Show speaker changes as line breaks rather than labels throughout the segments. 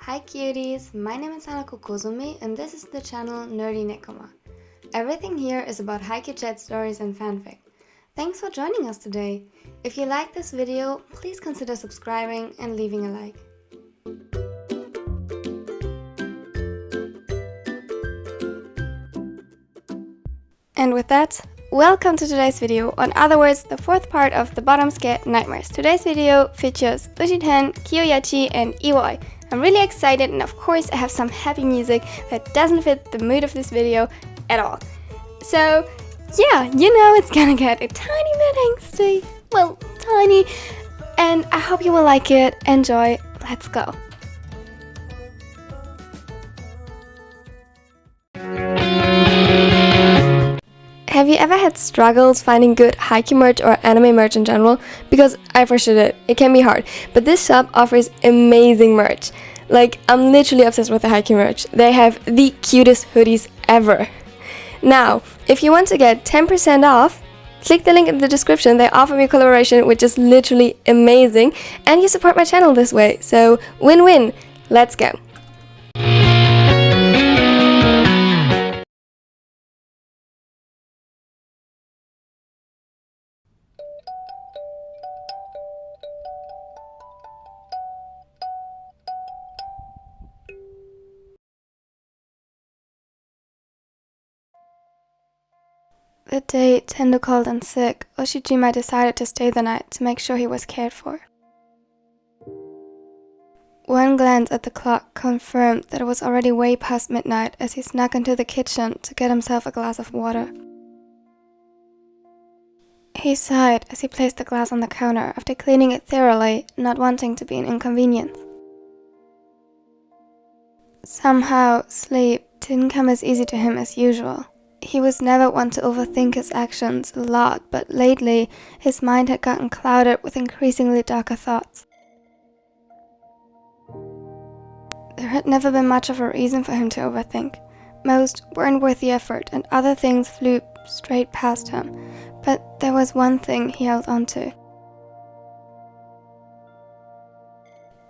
Hi cuties, my name is Hanako Kozumi and this is the channel Nerdy Nekoma. Everything here is about Haikyuu chat stories and fanfic. Thanks for joining us today. If you like this video, please consider subscribing and leaving a like. And with that, welcome to today's video, or in other words, the fourth part of the Bottom Scare Nightmares. Today's video features UshiTen, KiyoYachi and IwaOi. I'm really excited and of course I have some happy music that doesn't fit the mood of this video at all. So yeah, you know it's gonna get a tiny bit angsty. Well, tiny. And I hope you will like it. Enjoy. Let's go. Have you ever had struggles finding good Haikyuu merch or anime merch in general? Because I for sure did. It can be hard. But this shop offers amazing merch. Like, I'm literally obsessed with the Haikyuu merch. They have the cutest hoodies ever. Now, if you want to get 10% off, click the link in the description. They offer me a collaboration which is literally amazing. And you support my channel this way. So, win-win. Let's go. The day Tendo called in sick, Ushijima decided to stay the night to make sure he was cared for. One glance at the clock confirmed that it was already way past midnight as he snuck into the kitchen to get himself a glass of water. He sighed as he placed the glass on the counter after cleaning it thoroughly, not wanting to be an inconvenience. Somehow, sleep didn't come as easy to him as usual. He was never one to overthink his actions a lot, but lately his mind had gotten clouded with increasingly darker thoughts. There had never been much of a reason for him to overthink. Most weren't worth the effort, and other things flew straight past him. But there was one thing he held on to.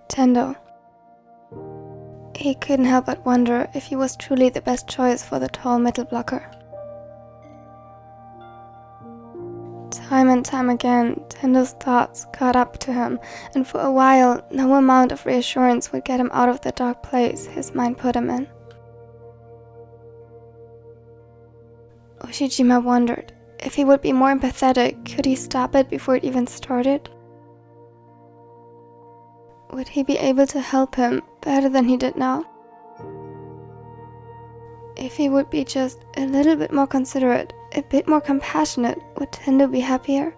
Tendo. He couldn't help but wonder if he was truly the best choice for the tall metal blocker. Time and time again, Tendo's thoughts caught up to him, and for a while, no amount of reassurance would get him out of the dark place his mind put him in. Ushijima wondered, if he would be more empathetic, could he stop it before it even started? Would he be able to help him better than he did now? If he would be just a little bit more considerate, a bit more compassionate, would Tendo be happier?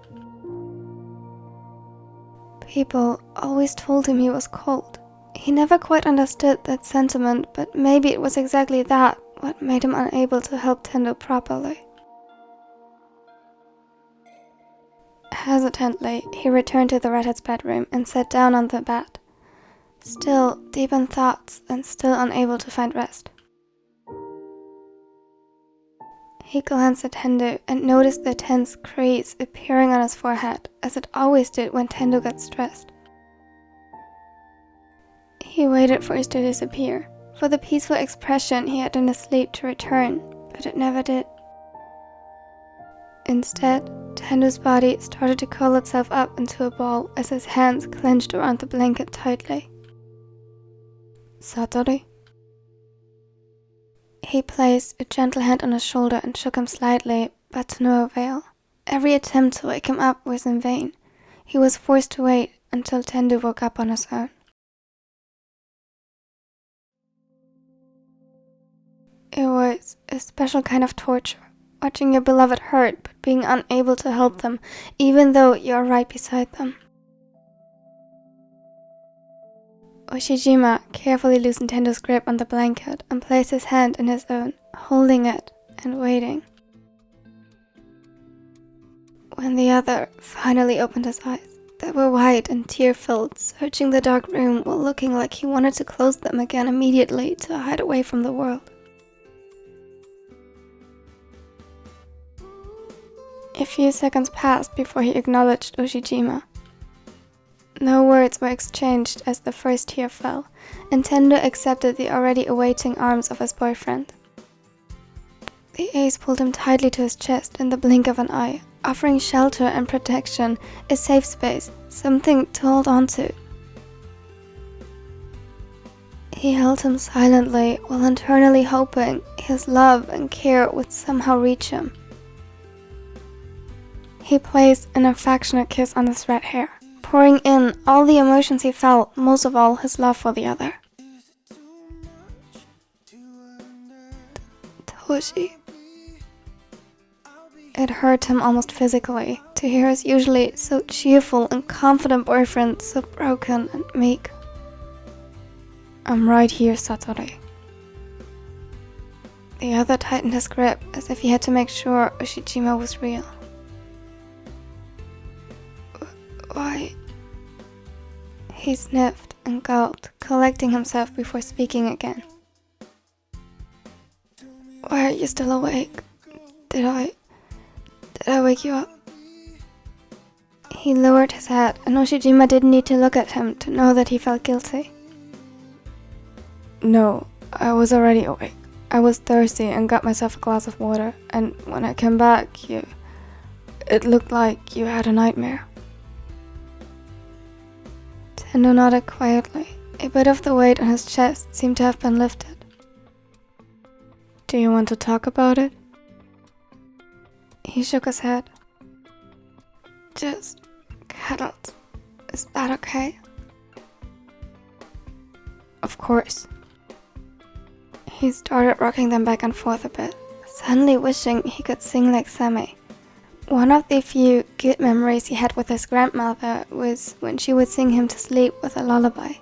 People always told him he was cold. He never quite understood that sentiment, but maybe it was exactly that what made him unable to help Tendo properly. Hesitantly, he returned to the redhead's bedroom and sat down on the bed. Still deep in thoughts and still unable to find rest. He glanced at Tendo and noticed the tense crease appearing on his forehead, as it always did when Tendo got stressed. He waited for it to disappear, for the peaceful expression he had in his sleep to return, but it never did. Instead, Tendo's body started to curl itself up into a ball as his hands clenched around the blanket tightly. Satori? He placed a gentle hand on his shoulder and shook him slightly, but to no avail. Every attempt to wake him up was in vain. He was forced to wait until Tendo woke up on his own. It was a special kind of torture, watching your beloved hurt but being unable to help them, even though you are right beside them. Ushijima carefully loosened Tendo's grip on the blanket and placed his hand in his own, holding it and waiting. When the other finally opened his eyes, they were wide and tear-filled, searching the dark room while looking like he wanted to close them again immediately to hide away from the world. A few seconds passed before he acknowledged Ushijima. No words were exchanged as the first tear fell, and Tendo accepted the already awaiting arms of his boyfriend. The ace pulled him tightly to his chest in the blink of an eye, offering shelter and protection, a safe space, something to hold on to. He held him silently while internally hoping his love and care would somehow reach him. He placed an affectionate kiss on his red hair, pouring in all the emotions he felt, most of all his love for the other. Toshi. It hurt him almost physically to hear his usually so cheerful and confident boyfriend so broken and meek. I'm right here, Satori. The other tightened his grip as if he had to make sure Ushijima was real. Why? He sniffed and gulped, collecting himself before speaking again. Why are you still awake? Did I wake you up? He lowered his head, and Ushijima didn't need to look at him to know that he felt guilty. No, I was already awake. I was thirsty and got myself a glass of water, and when I came back, it looked like you had a nightmare. Tendo nodded quietly. A bit of the weight on his chest seemed to have been lifted. Do you want to talk about it? He shook his head. Just cuddles. Is that okay? Of course. He started rocking them back and forth a bit, suddenly wishing he could sing like Same. One of the few good memories he had with his grandmother was when she would sing him to sleep with a lullaby.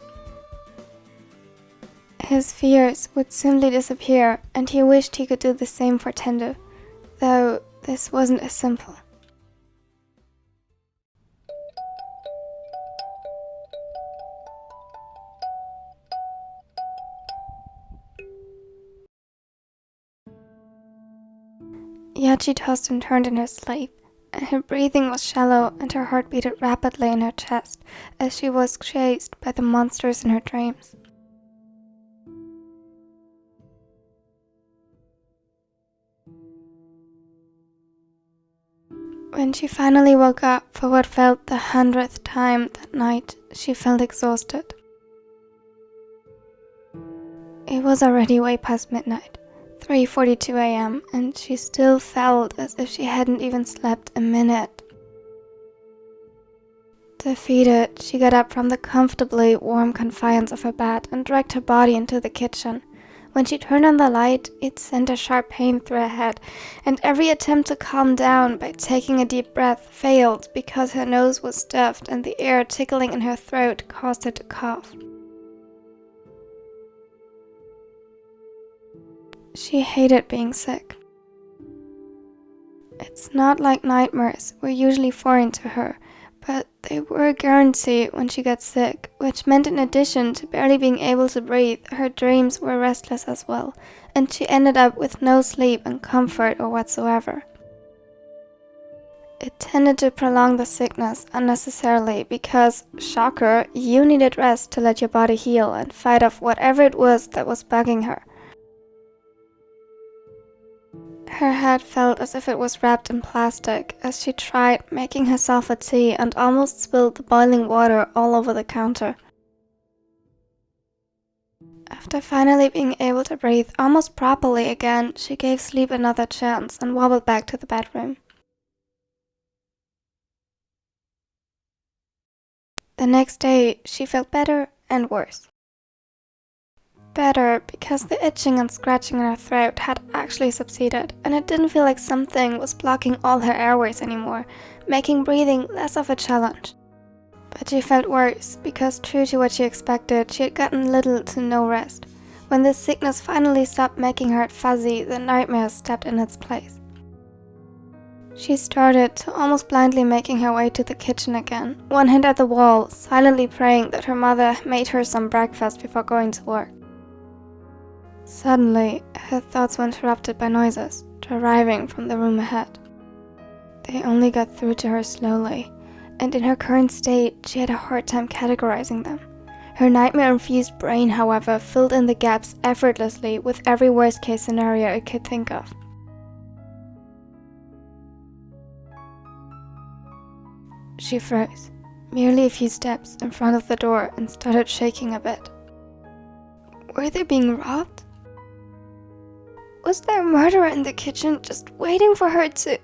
His fears would simply disappear, and he wished he could do the same for Tendo, though this wasn't as simple. Yachi tossed and turned in her sleep, and her breathing was shallow and her heart beat rapidly in her chest as she was chased by the monsters in her dreams. When she finally woke up for what felt the 100th time that night, she felt exhausted. It was already way past midnight, 3:42 a.m., and she still felt as if she hadn't even slept a minute. Defeated, she got up from the comfortably warm confines of her bed and dragged her body into the kitchen. When she turned on the light, it sent a sharp pain through her head, and every attempt to calm down by taking a deep breath failed because her nose was stuffed and the air tickling in her throat caused her to cough. She hated being sick. It's not like nightmares were usually foreign to her, but they were a guarantee when she got sick, which meant in addition to barely being able to breathe, her dreams were restless as well, and she ended up with no sleep and comfort or whatsoever. It tended to prolong the sickness unnecessarily because, shocker, you needed rest to let your body heal and fight off whatever it was that was bugging her. Her head felt as if it was wrapped in plastic as she tried making herself a tea and almost spilled the boiling water all over the counter. After finally being able to breathe almost properly again, she gave sleep another chance and wobbled back to the bedroom. The next day, she felt better and worse. Better because the itching and scratching in her throat had actually subsided, and it didn't feel like something was blocking all her airways anymore, making breathing less of a challenge. But she felt worse because, true to what she expected, she had gotten little to no rest. When the sickness finally stopped making her head fuzzy, the nightmare stepped in its place. She started to almost blindly making her way to the kitchen again, one hand at the wall, silently praying that her mother made her some breakfast before going to work. Suddenly, her thoughts were interrupted by noises, deriving from the room ahead. They only got through to her slowly,
and in her current state, she had a hard time categorizing them. Her nightmare-infused brain, however, filled in the gaps effortlessly with every worst-case scenario it could think of. She froze, merely a few steps in front of the door, and started shaking a bit. Were they being robbed? Was there a murderer in the kitchen just waiting for her to...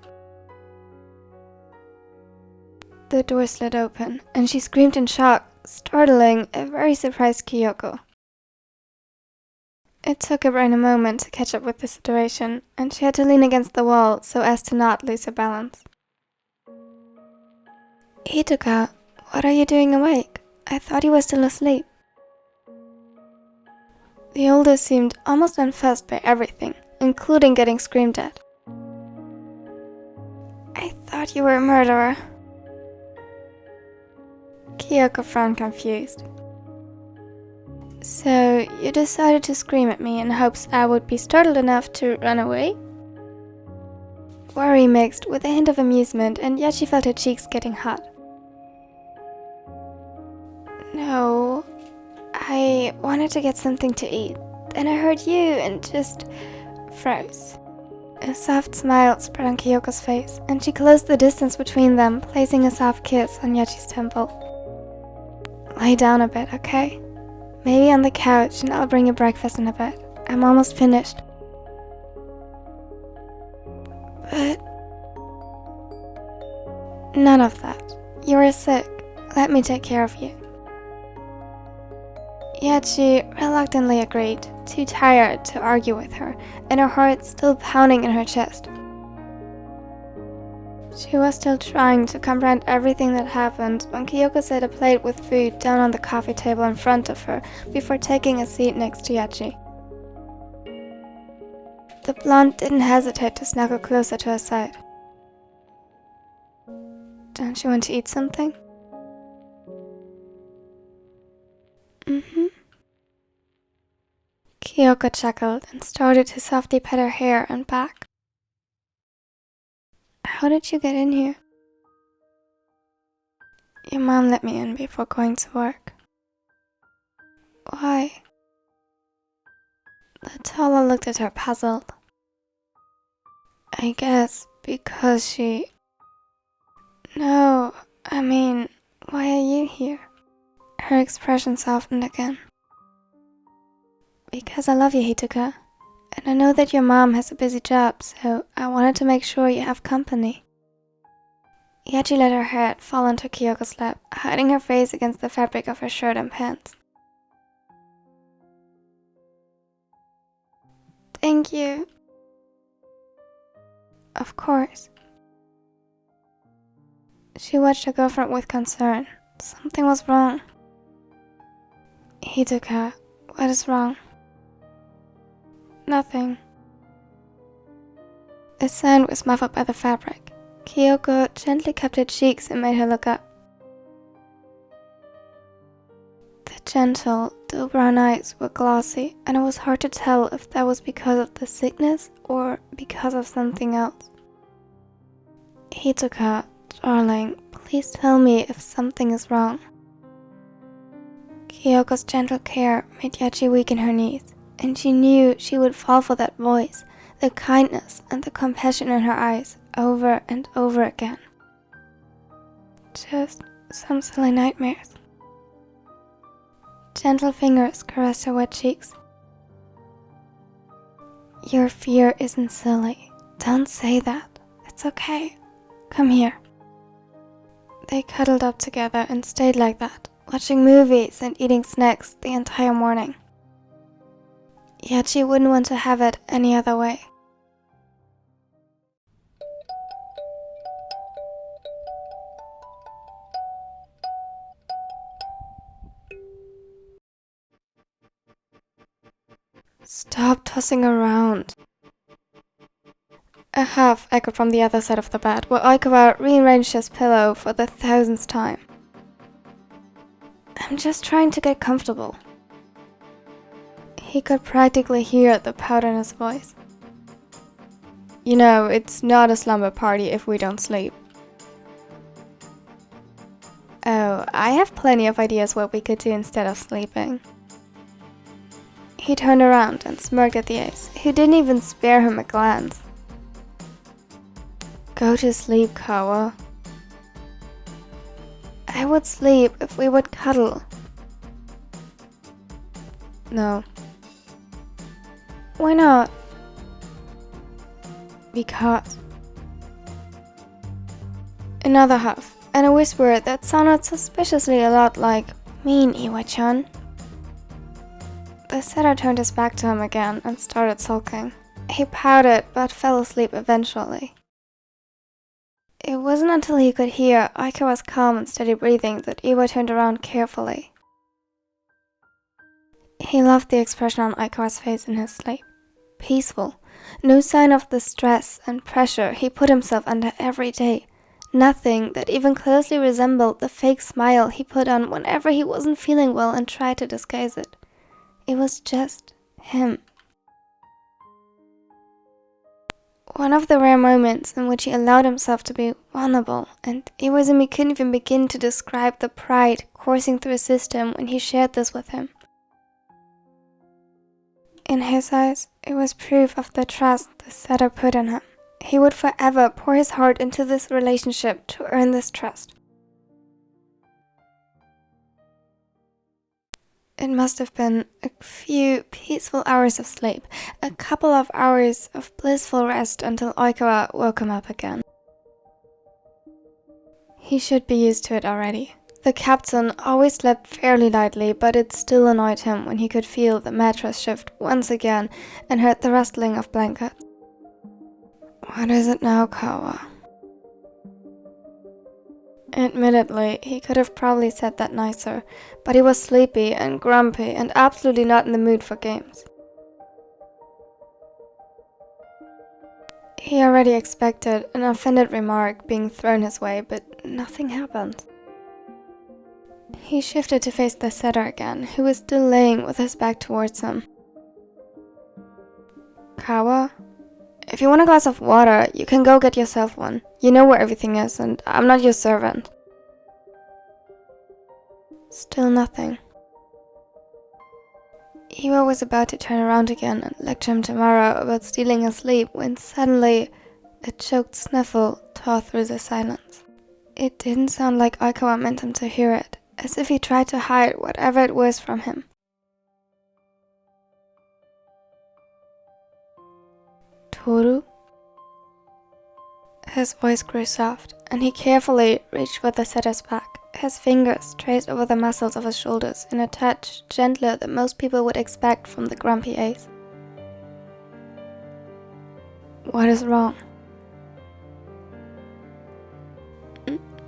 The door slid open, and she screamed in shock, startling a very surprised Kyoko. It took her brain a moment to catch up with the situation, and she had to lean against the wall so as to not lose her balance. Hitoka, what are you doing awake? I thought you were still asleep. The oldest seemed almost unfussed by everything, including getting screamed at. I thought you were a murderer. Kyoko frowned confused. So, you decided to scream at me in hopes I would be startled enough to run away? Worry mixed with a hint of amusement, and yet she felt her cheeks getting hot. No, I wanted to get something to eat. Then I heard you and just froze. A soft smile spread on Kyoko's face, and she closed the distance between them, placing a soft kiss on Yachi's temple. Lie down a bit, okay? Maybe on the couch, and I'll bring you breakfast in a bit. I'm almost finished. But... none of that. You were sick. Let me take care of you. Yachi reluctantly agreed, too tired to argue with her, and her heart still pounding in her chest. She was still trying to comprehend everything that happened when Kyoko set a plate with food down on the coffee table in front of her before taking a seat next to Yachi. The blonde didn't hesitate to snuggle closer to her side. Don't you want to eat something? Kyoko chuckled and started to softly pet her hair and back. How did you get in here? Your mom let me in before going to work. Why? The taller looked at her puzzled. I guess because she... No, I mean, why are you here? Her expression softened again. Because I love you, Hitoka. And I know that your mom has a busy job, so I wanted to make sure you have company. Yachi let her head fall onto Kyoko's lap, hiding her face against the fabric of her shirt and pants. Thank you. Of course. She watched her girlfriend with concern. Something was wrong. Hitoka, what is wrong? Nothing. A sound was muffled by the fabric. Kyoko gently cupped her cheeks and made her look up. The gentle, dull brown eyes were glossy, and it was hard to tell if that was because of the sickness or because of something else. Hitoka, darling, please tell me if something is wrong. Kyoko's gentle care made Yachi weak in her knees, and she knew she would fall for that voice, the kindness and the compassion in her eyes, over and over again. Just some silly nightmares. Gentle fingers caressed her wet cheeks. Your fear isn't silly. Don't say that. It's okay. Come here. They cuddled up together and stayed like that, watching movies and eating snacks the entire morning. Yachi wouldn't want to have it any other way. Stop tossing around. A huff echoed from the other side of the bed, where Oikawa rearranged his pillow for the 1000th time. I'm just trying to get comfortable. He could practically hear the pout in his voice.
You know, it's not a slumber party if we don't sleep.
Oh, I have plenty of ideas what we could do instead of sleeping. He turned around and smirked at the ace, who didn't even spare him a glance. Go to sleep, Kawa. I would sleep if we would cuddle. No. Why not? Because. Another huff, and a whisper that sounded suspiciously a lot like, "Mean, Iwa-chan." The setter turned his back to him again and started sulking. He pouted but fell asleep eventually. It wasn't until he could hear Aikawa's calm and steady breathing that Iwa turned around carefully. He loved the expression on Aikawa's face in his sleep. Peaceful. No sign of the stress and pressure he put himself under every day. Nothing that even closely resembled the fake smile he put on whenever he wasn't feeling well and tried to disguise it. It was just him. One of the rare moments in which he allowed himself to be vulnerable, and Iwazumi couldn't even begin to describe the pride coursing through his system when he shared this with him. In his eyes, it was proof of the trust the setter put in him. He would forever pour his heart into this relationship to earn this trust. It must have been a few peaceful hours of sleep, a couple of hours of blissful rest until Aikawa woke him up again. He should be used to it already. The captain always slept fairly lightly, but it still annoyed him when he could feel the mattress shift once again and heard the rustling of blankets. What is it now, Kawa? Admittedly, he could have probably said that nicer, but he was sleepy and grumpy and absolutely not in the mood for games. He already expected an offended remark being thrown his way, but nothing happened. He shifted to face the setter again, who was still laying with his back towards him. Kawa? If you want a glass of water, you can go get yourself one. You know where everything is, and I'm not your servant. Still nothing. Iwa was about to turn around again and lecture him tomorrow about stealing his sleep when suddenly a choked sniffle tore through the silence. It didn't sound like Aikawa meant him to hear it, as if he tried to hide whatever it was from him. Toru? His voice grew soft, and he carefully reached for the setter's back. His fingers traced over the muscles of his shoulders in a touch gentler than most people would expect from the grumpy ace. What is wrong?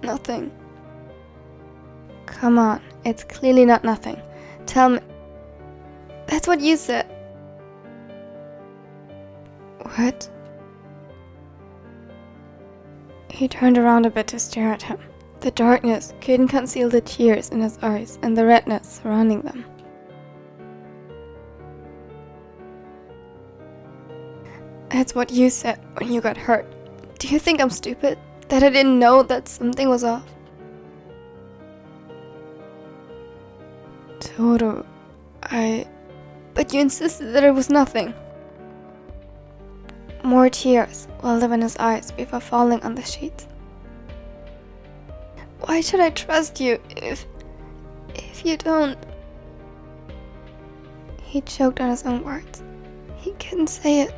Nothing. Come on, it's clearly not nothing. Tell me. That's what you said. What? He turned around a bit to stare at him. The darkness couldn't conceal the tears in his eyes and the redness surrounding them. That's what you said when you got hurt. Do you think I'm stupid? That I didn't know that something was off? Toru, But you insisted that it was nothing. More tears welled up in his eyes before falling on the sheets. Why should I trust you if you don't? He choked on his own words. He couldn't say it.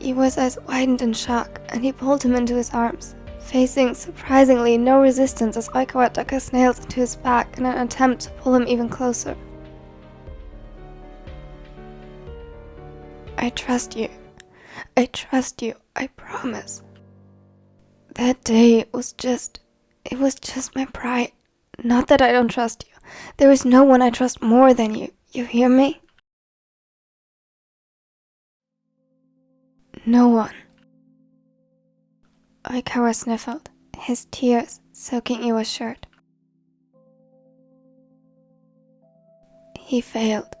Iwa's eyes widened in shock, and he pulled him into his arms, facing surprisingly no resistance as Aikawa dug his nails into his back in an attempt to pull him even closer. I trust you. I trust you, I promise. That day was just my pride. Not that I don't trust you. There is no one I trust more than you. You hear me? No one. Aikawa sniffled, his tears soaking Iwa's shirt. He failed.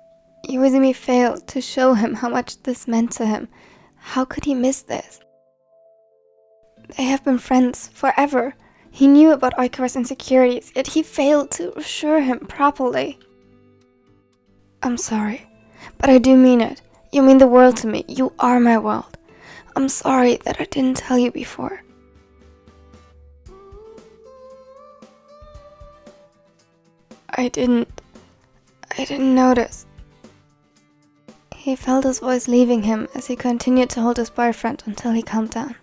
Iwazumi failed to show him how much this meant to him. How could he miss this? They have been friends forever. He knew about Oikura's insecurities, yet he failed to assure him properly. I'm sorry, but I do mean it. You mean the world to me. You are my world. I'm sorry that I didn't tell you before. I didn't notice. He felt his voice leaving him as he continued to hold his boyfriend until he calmed down.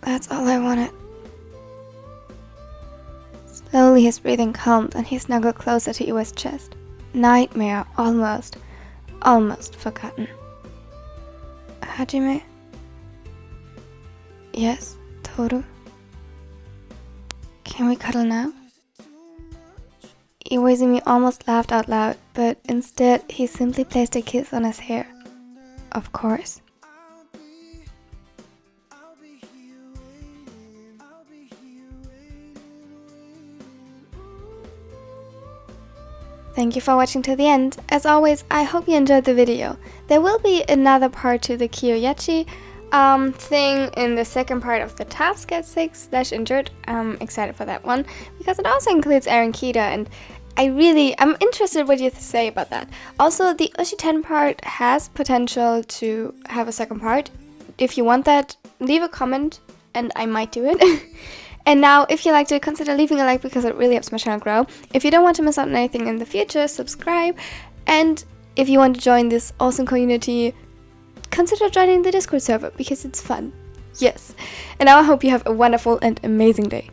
That's all I wanted. Slowly his breathing calmed and he snuggled closer to Iwa's chest. Nightmare almost forgotten. Hajime? Yes, Toru? Can we cuddle now? Iwaizumi almost laughed out loud, but instead he simply placed a kiss on his hair. Of course. Thank you for watching to the end. As always, I hope you enjoyed the video. There will be another part to the KiyoYachi thing in the second part of the task at 6/injured. I'm excited for that one because it also includes Eren Kita, and I'm interested what you say about that. Also, the UshiTen part has potential to have a second part. If you want that, leave a comment and I might do it. And now, if you liked it, consider leaving a like because it really helps my channel grow. If you don't want to miss out on anything in the future, subscribe. And if you want to join this awesome community, consider joining the Discord server because it's fun. Yes. And now I hope you have a wonderful and amazing day.